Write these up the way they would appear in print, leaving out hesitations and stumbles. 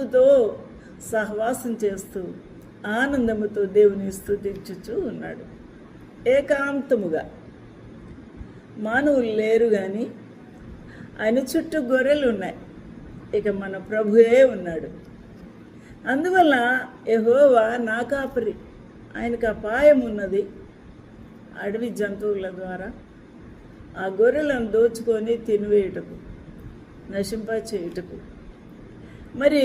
ప్రభుతో సహవాసం చేస్తూ ఆనందముతో దేవుని స్తుతించుచూ ఉన్నాడు. ఏకాంతముగా. మానవులు లేరు కానీ ఆయన చుట్టూ గొర్రెలు ఉన్నాయి. ఇక మన ప్రభువే ఉన్నాడు. అందువల్ల యెహోవా నా కాపరి. ఆయనకు అపాయం ఉన్నది. అడవి జంతువుల ద్వారా ఆ గొర్రెలను దోచుకొని తినివేయుటకు, నశింప చేయుటకు. మరి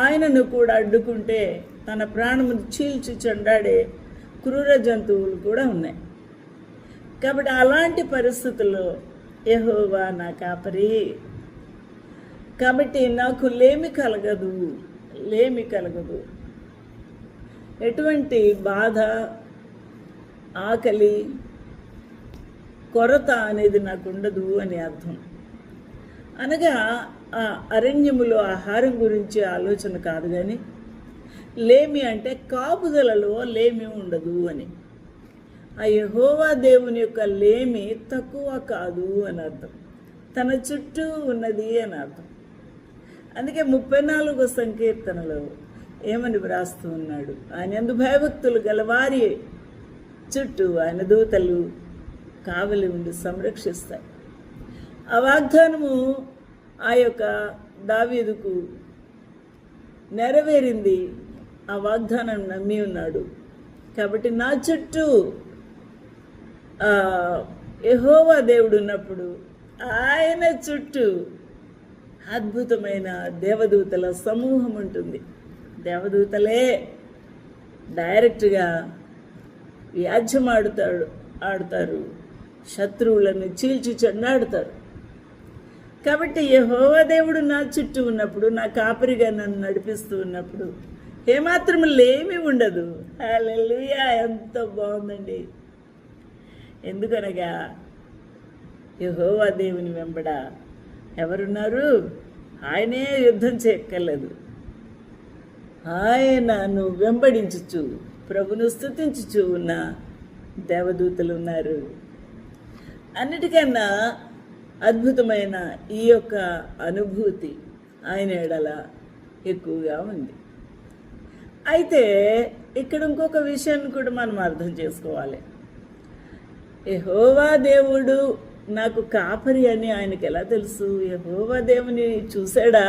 ఆయనను కూడా అడ్డుకుంటే తన ప్రాణమును చీల్చి చెండాడే క్రూర జంతువులు కూడా ఉన్నాయి. కాబట్టి అలాంటి పరిస్థితుల్లో యెహోవా నా కాపరి. కాబట్టి నాకు లేమి కలగదు. ఎటువంటి బాధ, ఆకలి, కొరత అనేది నాకు ఉండదు అని అర్థం. అనగా ఆ అరణ్యములో ఆహారం గురించి ఆలోచన కాదు, కానీ లేమి అంటే కాపుదలలో లేమి ఉండదు అని. ఆ యెహోవా దేవుని యొక్క లేమి తక్కువ కాదు అని అర్థం. తన చుట్టూ ఉన్నది అని అర్థం. అందుకే 34వ సంకీర్తనలో ఏమని వ్రాస్తూ ఉన్నాడు? ఆయన యందు భయభక్తులు గలవారి చుట్టూ ఆయన దూతలు కావలి ఉండి సంరక్షిస్తాయి. ఆ వాగ్దానము ఆ యొక్క దావీదుకు నెరవేరింది. ఆ వాగ్దానం నమ్మి ఉన్నాడు. కాబట్టి నా చుట్టూ యెహోవా దేవుడు ఉన్నప్పుడు ఆయన చుట్టూ అద్భుతమైన దేవదూతల సమూహం ఉంటుంది. దేవదూతలే డైరెక్ట్గా వ్యాజ్యం ఆడుతారు, శత్రువులను చీల్చి చెండాడుతారు. కాబట్టి యెహోవా దేవుడు నా చుట్టూ ఉన్నప్పుడు, నా కాపరిగా నన్ను నడిపిస్తూ ఉన్నప్పుడు ఏమాత్రం లేమి ఉండదు. హల్లెలూయా! ఎంత బాగుందండి. ఎందుకనగా యెహోవా దేవుని వెంబడ ఎవరున్నారు? ఆయనే యుద్ధం చేయక్కర్లేదు. ఆయనను వెంబడించుచు ప్రభును స్తుతించుచు ఉన్న దేవదూతలు ఉన్నారు. అన్నిటికన్నా అద్భుతమైన ఈ యొక్క అనుభూతి ఆయన ఎడల ఎక్కువగా ఉంది. అయితే ఇక్కడ ఇంకొక విషయాన్ని కూడా మనం అర్థం చేసుకోవాలి. యెహోవా దేవుడు నాకు కాపరి అని ఆయనకి ఎలా తెలుసు? యెహోవా దేవుని చూశాడా?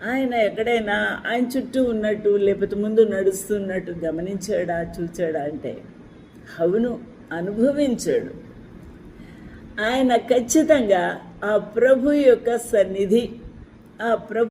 ఆయన ఎక్కడైనా ఆయన చుట్టూ ఉన్నట్టు, లేకపోతే ముందు నడుస్తున్నట్టు గమనించాడా, చూచాడా అంటే అవును, అనుభవించాడు. ఆయన ఖచ్చితంగా ఆ ప్రభు యొక్క సన్నిధి, ఆ ప్రభు